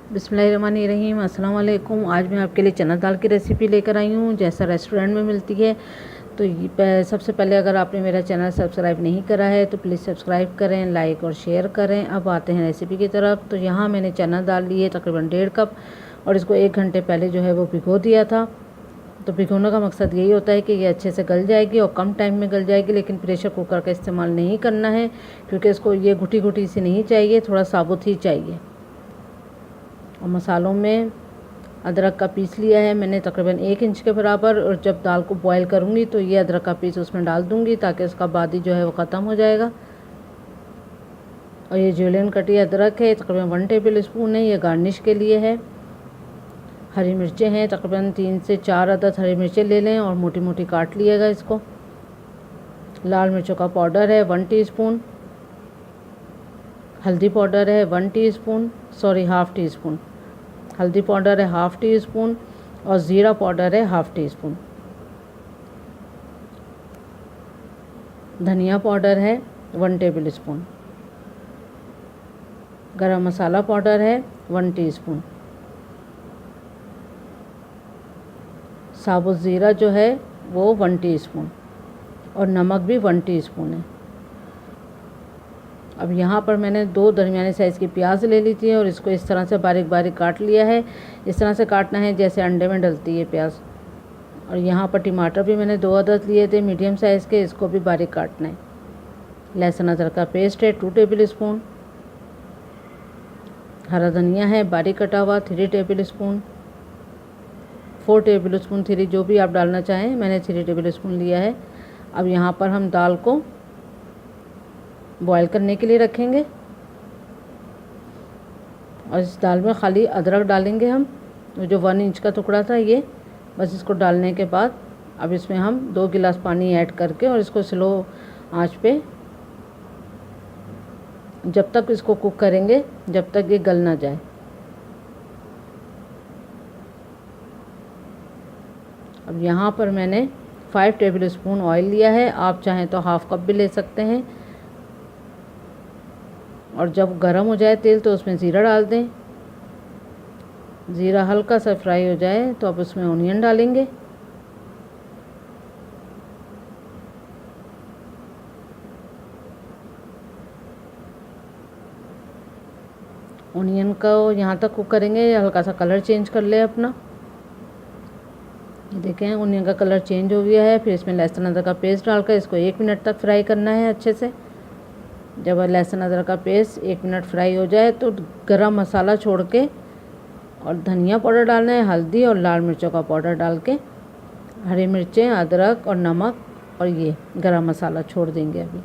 बिस्मिल्लाहिर्रहमानिर्रहीम। अस्सलाम वालेकुम। आज मैं आपके लिए चना दाल की रेसिपी लेकर आई हूँ जैसा रेस्टोरेंट में मिलती है। तो सबसे पहले अगर आपने मेरा चैनल सब्सक्राइब नहीं करा है तो प्लीज़ सब्सक्राइब करें, लाइक और शेयर करें। अब आते हैं रेसिपी की तरफ। तो यहाँ मैंने चना दाल ली है तकरीबन 1.5 कप और इसको 1 घंटे पहले जो है वो भिगो दिया था। तो भिगोने का मकसद यही होता है कि ये अच्छे से गल जाएगी और कम टाइम में गल जाएगी, लेकिन प्रेशर कुकर का इस्तेमाल नहीं करना है क्योंकि इसको ये घुटी घुटी सी नहीं चाहिए, थोड़ा साबुत ही चाहिए। और मसालों में अदरक का पीस लिया है मैंने तकरीबन 1 इंच के बराबर, और जब दाल को बॉईल करूँगी तो ये अदरक का पीस उसमें डाल दूँगी ताकि उसका बादी जो है वो ख़त्म हो जाएगा। और ये जुलियन कटी अदरक है, तकरीबन 1 टेबल स्पून है, ये गार्निश के लिए है। हरी मिर्चें हैं, तकरीबन 3 से 4 अदद हरी मिर्चें ले लें और मोटी मोटी काट लिएगा इसको। लाल मिर्चों का पाउडर है 1 टीस्पून, हल्दी पाउडर है 1 टीस्पून, हाफ़ टी स्पून। हल्दी पाउडर है हाफ़ टी स्पून और ज़ीरा पाउडर है हाफ़ टी स्पून। धनिया पाउडर है 1 टेबल स्पून। गरम मसाला पाउडर है 1 टीस्पून। साबुत ज़ीरा जो है वो 1 टीस्पून और नमक भी 1 टीस्पून है। अब यहाँ पर मैंने 2 दरमियाने साइज़ की प्याज ले ली थी और इसको इस तरह से बारीक बारीक काट लिया है। इस तरह से काटना है जैसे अंडे में डलती है प्याज। और यहाँ पर टमाटर भी मैंने 2 अदद लिए थे मीडियम साइज़ के, इसको भी बारीक काटना है। लहसुन अदरक का पेस्ट है 2 टेबल स्पून। हरा धनिया है बारीक कटा हुआ 3 टेबल स्पून। 4 टेबल स्पून 3 जो भी आप डालना चाहें, मैंने 3 टेबल स्पून लिया है। अब यहाँ पर हम दाल को बॉईल करने के लिए रखेंगे और इस दाल में खाली अदरक डालेंगे हम। जो 1 इंच का टुकड़ा था ये, बस इसको डालने के बाद अब इसमें हम 2 गिलास पानी ऐड करके और इसको स्लो आंच पे जब तक इसको कुक करेंगे जब तक ये गल ना जाए। अब यहाँ पर मैंने 5 टेबल स्पून ऑयल लिया है, आप चाहें तो हाफ़ कप भी ले सकते हैं। और जब गर्म हो जाए तेल तो उसमें ज़ीरा डाल दें। ज़ीरा हल्का सा फ्राई हो जाए तो अब उसमें ऑनियन डालेंगे। ऑनियन को यहाँ तक कुक करेंगे हल्का सा कलर चेंज कर ले अपना। ये देखें ऑनियन का कलर चेंज हो गया है। फिर इसमें लहसुन अदरक का पेस्ट डालकर इसको 1 मिनट तक फ्राई करना है अच्छे से। जब लहसुन अदरक का पेस्ट 1 मिनट फ्राई हो जाए तो गरम मसाला छोड़ के और धनिया पाउडर डालना है, हल्दी और लाल मिर्चों का पाउडर डाल के, हरी मिर्चें, अदरक और नमक और ये गरम मसाला छोड़ देंगे अभी।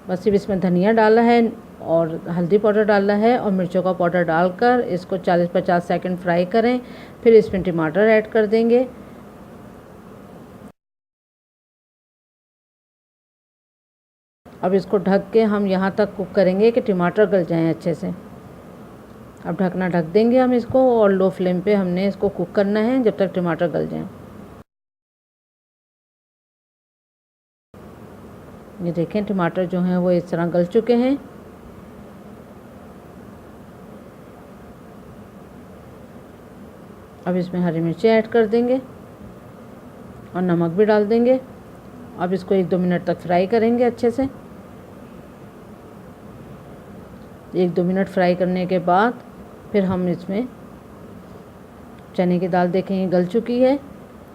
बस सिर्फ इसमें धनिया डाला है और हल्दी पाउडर डाला है और मिर्चों का पाउडर डालकर इसको 40-50 सेकंड फ्राई करें। फिर इसमें टमाटर ऐड कर देंगे। अब इसको ढक के हम यहाँ तक कुक करेंगे कि टमाटर गल जाएं अच्छे से। अब ढकना ढक देंगे हम इसको और लो फ्लेम पे हमने इसको कुक करना है जब तक टमाटर गल जाएं। ये देखें टमाटर जो हैं वो इस तरह गल चुके हैं। अब इसमें हरी मिर्चें ऐड कर देंगे और नमक भी डाल देंगे। अब इसको 1-2 मिनट तक फ्राई करेंगे अच्छे से। 1-2 मिनट फ्राई करने के बाद फिर हम इसमें चने की दाल देखेंगे गल चुकी है।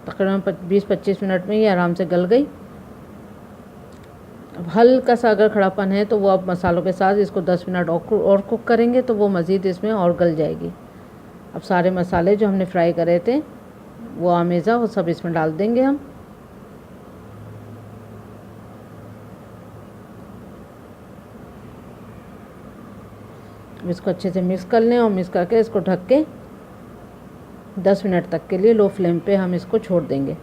तकरीबन 20-25 मिनट में ये आराम से गल गई। अब हल्का सा अगर खड़ापन है तो वो अब मसालों के साथ इसको 10 मिनट और कुक करेंगे तो वो मज़ीद इसमें और गल जाएगी। अब सारे मसाले जो हमने फ्राई करे थे वो आमेज़ा वो सब इसमें डाल देंगे हम। इसको अच्छे से मिक्स कर लें और मिक्स करके इसको ढक के 10 मिनट तक के लिए लो फ्लेम पे हम इसको छोड़ देंगे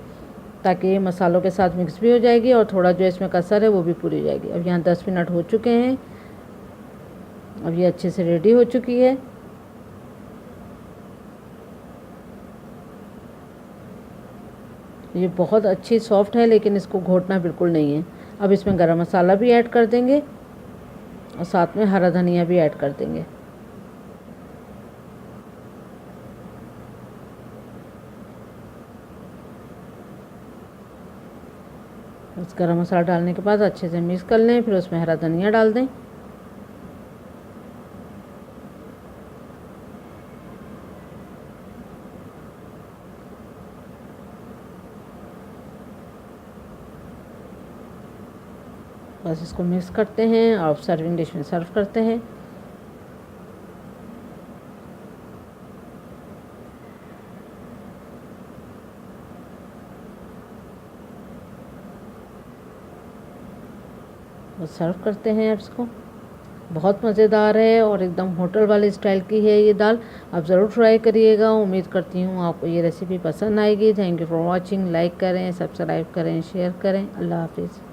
ताकि ये मसालों के साथ मिक्स भी हो जाएगी और थोड़ा जो इसमें कसर है वो भी पूरी जाएगी। अब यहाँ 10 मिनट हो चुके हैं। अब ये अच्छे से रेडी हो चुकी है। ये बहुत अच्छी सॉफ्ट है लेकिन इसको घोटना बिल्कुल नहीं है। अब इसमें गरम मसाला भी ऐड कर देंगे और साथ में हरा धनिया भी ऐड कर देंगे। बस गरम मसाला डालने के बाद अच्छे से मिक्स कर लें, फिर उसमें हरा धनिया डाल दें। बस इसको मिक्स करते हैं और सर्विंग डिश में सर्व करते हैं। बस सर्व करते हैं इसको। बहुत मज़ेदार है और एकदम होटल वाले स्टाइल की है ये दाल। आप ज़रूर ट्राई करिएगा। उम्मीद करती हूँ आपको ये रेसिपी पसंद आएगी। Thank you for watching. Like करें, सब्सक्राइब करें, शेयर करें। अल्लाह हाफिज़।